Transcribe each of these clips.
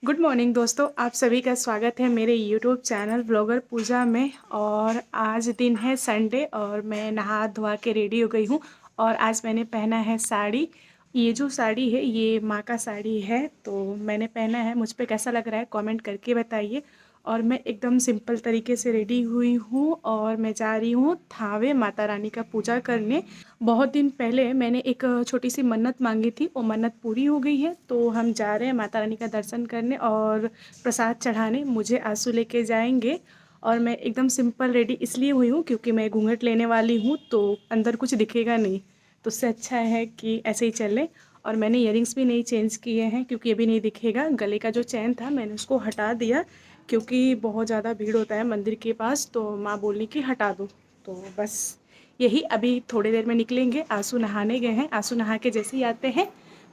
Good morning दोस्तों, आप सभी का स्वागत है मेरे यूट्यूब चैनल ब्लॉगर पूजा में। और आज दिन है संडे और मैं नहा धोवा के रेडी हो गई हूँ। और आज मैंने पहना है साड़ी। ये जो साड़ी है ये माँ का साड़ी है, तो मैंने पहना है। मुझ पे कैसा लग रहा है कमेंट करके बताइए। और मैं एकदम सिंपल तरीके से रेडी हुई हूँ और मैं जा रही हूँ थावे माता रानी का पूजा करने। बहुत दिन पहले मैंने एक छोटी सी मन्नत मांगी थी, वो मन्नत पूरी हो गई है। तो हम जा रहे हैं माता रानी का दर्शन करने और प्रसाद चढ़ाने। मुझे आंसू लेके जाएंगे और मैं एकदम सिंपल रेडी इसलिए हुई हूँ क्योंकि मैं घूंघट लेने वाली हूँ, तो अंदर कुछ दिखेगा नहीं, तो उससे अच्छा है कि ऐसे ही चले। और मैंने इयरिंग्स भी नहीं चेंज किए हैं क्योंकि अभी नहीं दिखेगा। गले का जो चैन था मैंने उसको हटा दिया क्योंकि बहुत ज़्यादा भीड़ होता है मंदिर के पास, तो माँ बोली कि हटा दो। तो बस यही, अभी थोड़ी देर में निकलेंगे। आंसू नहाने गए हैं, आंसू नहा के जैसे ही आते हैं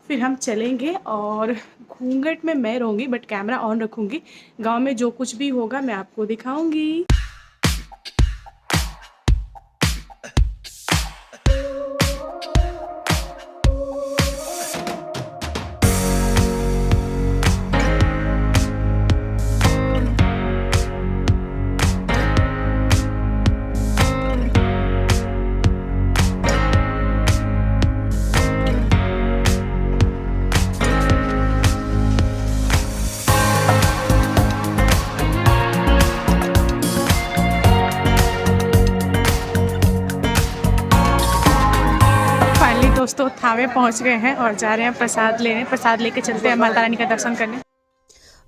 फिर हम चलेंगे। और घूंघट में मैं रहूँगी बट कैमरा ऑन रखूँगी। गांव में जो कुछ भी होगा मैं आपको दिखाऊंगी। फाइनली दोस्तों थावे पहुंच गए हैं और जा रहे हैं प्रसाद लेने। प्रसाद लेके चलते हैं माता रानी का दर्शन करने।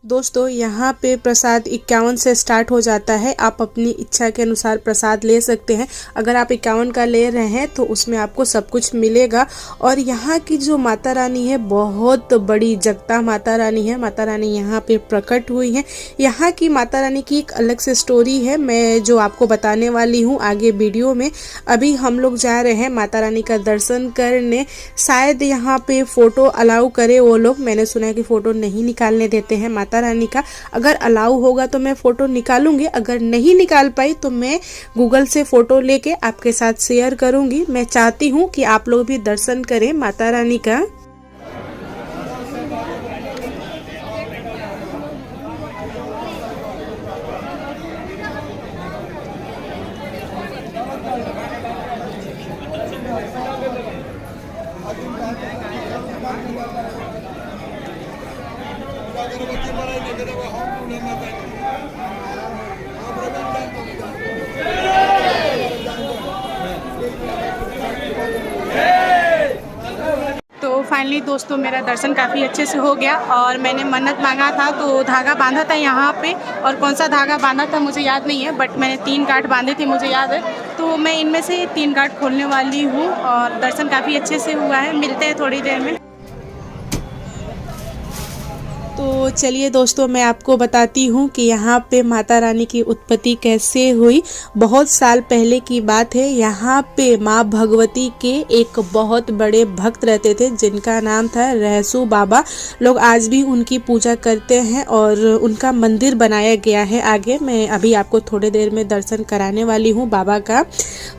दोस्तों यहाँ पे प्रसाद 51 से स्टार्ट हो जाता है। आप अपनी इच्छा के अनुसार प्रसाद ले सकते हैं। अगर आप 51 का ले रहे हैं तो उसमें आपको सब कुछ मिलेगा। और यहाँ की जो माता रानी है बहुत बड़ी जगता माता रानी है। माता रानी यहाँ पे प्रकट हुई है। यहाँ की माता रानी की एक अलग से स्टोरी है, मैं जो आपको बताने वाली हूँ आगे वीडियो में। अभी हम लोग जा रहे हैं माता रानी का दर्शन करने। शायद यहाँ पे फ़ोटो अलाउ करे वो लोग, मैंने सुना है कि फ़ोटो नहीं निकालने देते हैं माता रानी का। अगर अलाउ होगा तो मैं फ़ोटो निकालूंगी, अगर नहीं निकाल पाई तो मैं गूगल से फ़ोटो लेके आपके साथ शेयर करूंगी। मैं चाहती हूँ कि आप लोग भी दर्शन करें माता रानी का। तो फाइनली दोस्तों मेरा दर्शन काफ़ी अच्छे से हो गया और मैंने मन्नत मांगा था तो धागा बांधा था यहाँ पे। और कौन सा धागा बांधा था मुझे याद नहीं है, बट मैंने 3 गांठ बांधे थे मुझे याद है। तो मैं इनमें से 3 गांठ खोलने वाली हूँ और दर्शन काफ़ी अच्छे से हुआ है। मिलते हैं थोड़ी देर में। तो चलिए दोस्तों मैं आपको बताती हूँ कि यहाँ पे माता रानी की उत्पत्ति कैसे हुई। बहुत साल पहले की बात है। यहाँ पे माँ भगवती के एक बहुत बड़े भक्त रहते थे जिनका नाम था रहसू बाबा। लोग आज भी उनकी पूजा करते हैं और उनका मंदिर बनाया गया है आगे। मैं अभी आपको थोड़ी देर में दर्शन कराने वाली हूँ बाबा का।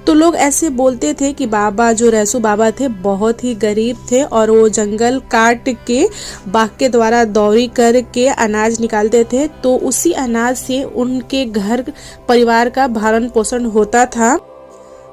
तो लोग ऐसे बोलते थे कि बाबा जो रहसू बाबा थे बहुत ही गरीब थे और वो जंगल काट के बाघ के द्वारा दौरी करके अनाज निकालते थे, तो उसी अनाज से उनके घर परिवार का भरण पोषण होता था।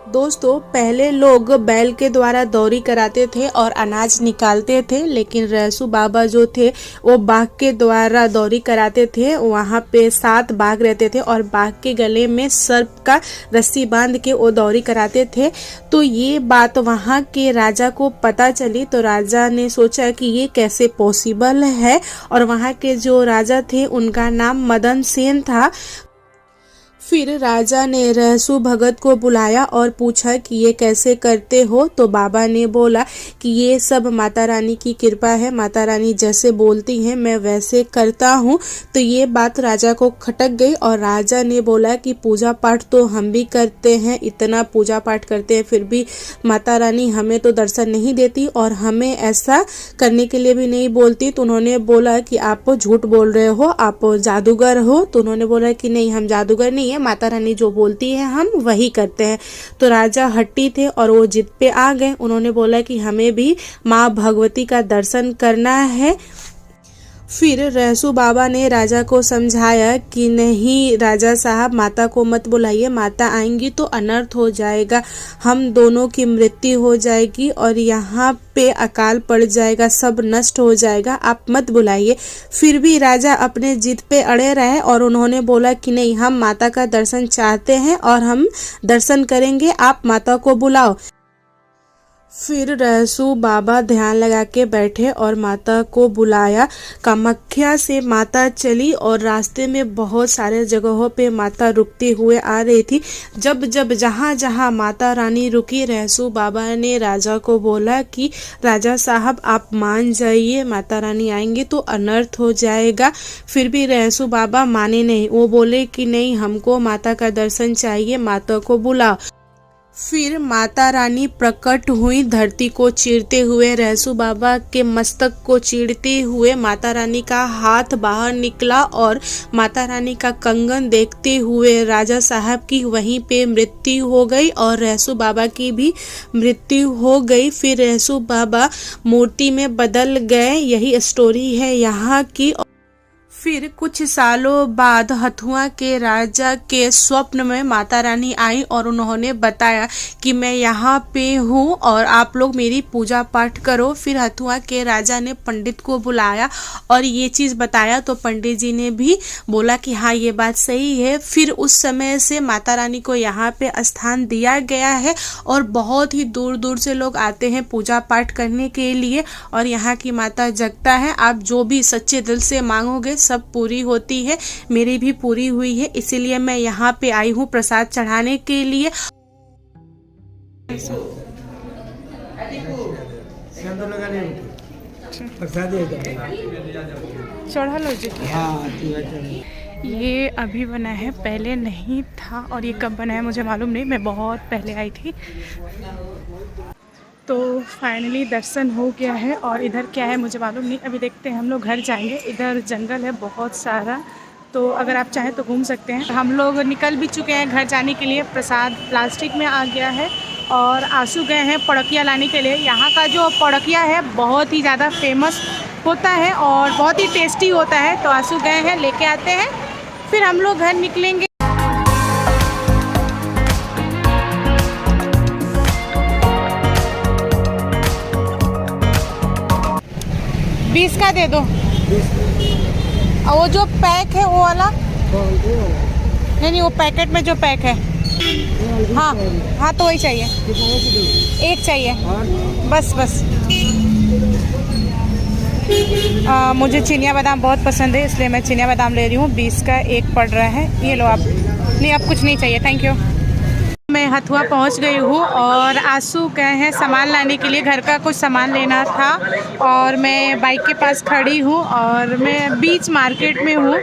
दोस्तों पहले लोग बैल के द्वारा दौरी कराते थे और अनाज निकालते थे, लेकिन रहसू बाबा जो थे वो बाघ के द्वारा दौरी कराते थे। वहाँ पे 7 बाघ रहते थे और बाघ के गले में सर्प का रस्सी बांध के वो दौरी कराते थे। तो ये बात वहाँ के राजा को पता चली, तो राजा ने सोचा कि ये कैसे पॉसिबल है। और वहाँ के जो राजा थे उनका नाम मदन सेन था। फिर राजा ने रहसू भगत को बुलाया और पूछा कि ये कैसे करते हो। तो बाबा ने बोला कि ये सब माता रानी की कृपा है, माता रानी जैसे बोलती हैं मैं वैसे करता हूँ। तो ये बात राजा को खटक गई और राजा ने बोला कि पूजा पाठ तो हम भी करते हैं, इतना पूजा पाठ करते हैं, फिर भी माता रानी हमें तो दर्शन नहीं देती और हमें ऐसा करने के लिए भी नहीं बोलती। तो उन्होंने बोला कि आप झूठ बोल रहे हो, आप जादूगर हो। तो उन्होंने बोला कि नहीं, हम जादूगर नहीं है, माता रानी जो बोलती है हम वही करते हैं। तो राजा हट्टी थे और वो जिद पे आ गए। उन्होंने बोला कि हमें भी माँ भगवती का दर्शन करना है। फिर रहसू बाबा ने राजा को समझाया कि नहीं राजा साहब, माता को मत बुलाइए, माता आएंगी तो अनर्थ हो जाएगा, हम दोनों की मृत्यु हो जाएगी और यहाँ पे अकाल पड़ जाएगा, सब नष्ट हो जाएगा, आप मत बुलाइए। फिर भी राजा अपने जिद पे अड़े रहे और उन्होंने बोला कि नहीं, हम माता का दर्शन चाहते हैं और हम दर्शन करेंगे, आप माता को बुलाओ। फिर रहसू बाबा ध्यान लगा के बैठे और माता को बुलाया। कामाख्या से माता चली और रास्ते में बहुत सारे जगहों पे माता रुकते हुए आ रही थी। जब जब जहाँ जहाँ माता रानी रुकी, रहसू बाबा ने राजा को बोला कि राजा साहब आप मान जाइए, माता रानी आएंगे तो अनर्थ हो जाएगा। फिर भी रहसू बाबा माने नहीं, वो बोले कि नहीं, हमको माता का दर्शन चाहिए, माता को बुलाओ। फिर माता रानी प्रकट हुई धरती को चीरते हुए। रहसू बाबा के मस्तक को चीरते हुए माता रानी का हाथ बाहर निकला और माता रानी का कंगन देखते हुए राजा साहब की वहीं पे मृत्यु हो गई और रहसू बाबा की भी मृत्यु हो गई। फिर रहसू बाबा मूर्ति में बदल गए। यही स्टोरी है यहाँ की। फिर कुछ सालों बाद हथुआ के राजा के स्वप्न में माता रानी आई और उन्होंने बताया कि मैं यहाँ पे हूँ और आप लोग मेरी पूजा पाठ करो। फिर हथुआ के राजा ने पंडित को बुलाया और ये चीज़ बताया तो पंडित जी ने भी बोला कि हाँ, ये बात सही है। फिर उस समय से माता रानी को यहाँ पे स्थान दिया गया है और बहुत ही दूर दूर से लोग आते हैं पूजा पाठ करने के लिए और यहाँ की माता जगता है। आप जो भी सच्चे दिल से मांगोगे सब पूरी होती है। मेरी भी पूरी हुई है, इसीलिए मैं यहाँ पे आई हूँ प्रसाद चढ़ाने के लिए। चढ़ा लो जी। ये अभी बना है, पहले नहीं था और ये कब बना है मुझे मालूम नहीं, मैं बहुत पहले आई थी। तो फाइनली दर्शन हो गया है और इधर क्या है मुझे मालूम नहीं, अभी देखते हैं। हम लोग घर जाएंगे, इधर जंगल है बहुत सारा, तो अगर आप चाहें तो घूम सकते हैं। हम लोग निकल भी चुके हैं घर जाने के लिए। प्रसाद प्लास्टिक में आ गया है और आंसू गए हैं पड़किया लाने के लिए। यहाँ का जो पड़किया है बहुत ही ज़्यादा फेमस होता है और बहुत ही टेस्टी होता है, तो आंसू गए हैं, लेके आते हैं, फिर हम लोग घर निकलेंगे। 20 का दे दो। और वो जो पैक है वो वाला, नहीं वो पैकेट में जो पैक है, हाँ हाँ तो वही चाहिए, एक चाहिए बस। मुझे चिनिया बादाम बहुत पसंद है, इसलिए मैं चिनिया बादाम ले रही हूँ। 20 का एक पड़ रहा है, ये लो आप। नहीं अब कुछ नहीं चाहिए, थैंक यू। मैं हथुआ पहुंच गई हूँ और आंसू गए हैं सामान लाने के लिए, घर का कुछ सामान लेना था और मैं बाइक के पास खड़ी हूँ और मैं बीच मार्केट में हूँ।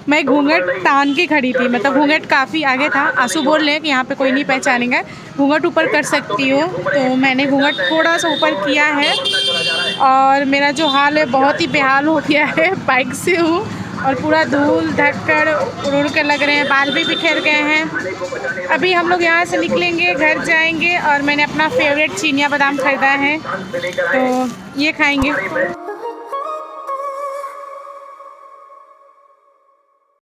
मैं घूंघट तान के खड़ी थी, मतलब घूंघट काफ़ी आगे था। आंसू बोल रहे हैं कि यहाँ पे कोई नहीं पहचानेगा, घूंघट ऊपर कर सकती हो, तो मैंने घूंघट थोड़ा सा ऊपर किया है और मेरा जो हाल है बहुत ही बेहाल हो गया है। बाइक से हूँ और पूरा धूल धक्कड़ उड़ के लग रहे हैं, बाल भी बिखर गए हैं। अभी हम लोग यहाँ से निकलेंगे, घर जाएंगे और मैंने अपना फेवरेट चिनिया बादाम ख़रीदा है तो ये खाएंगे।